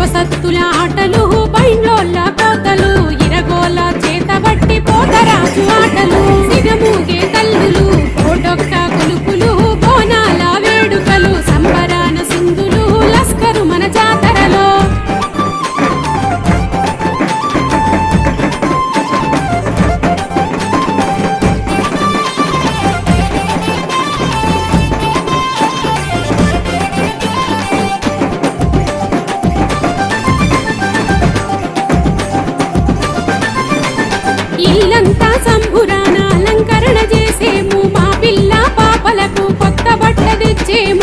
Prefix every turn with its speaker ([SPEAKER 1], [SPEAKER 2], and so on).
[SPEAKER 1] శివసత్తుల ఆటలు బైండ్లోళ్ళ కోతలు ఇరగోల చేతబట్టి పోతరాజు ఆటలు సిగమూగే తల్లులు కోటొక్క కొలుపులు బోనాల వేడుకలు సంబరాన సింధులు లస్కరు మన జాతరలో ఇల్లంతా సంబురాన అలంకరణ చేసేము మా పిల్ల పాపలకు కొత్త బట్ట తెచ్చేము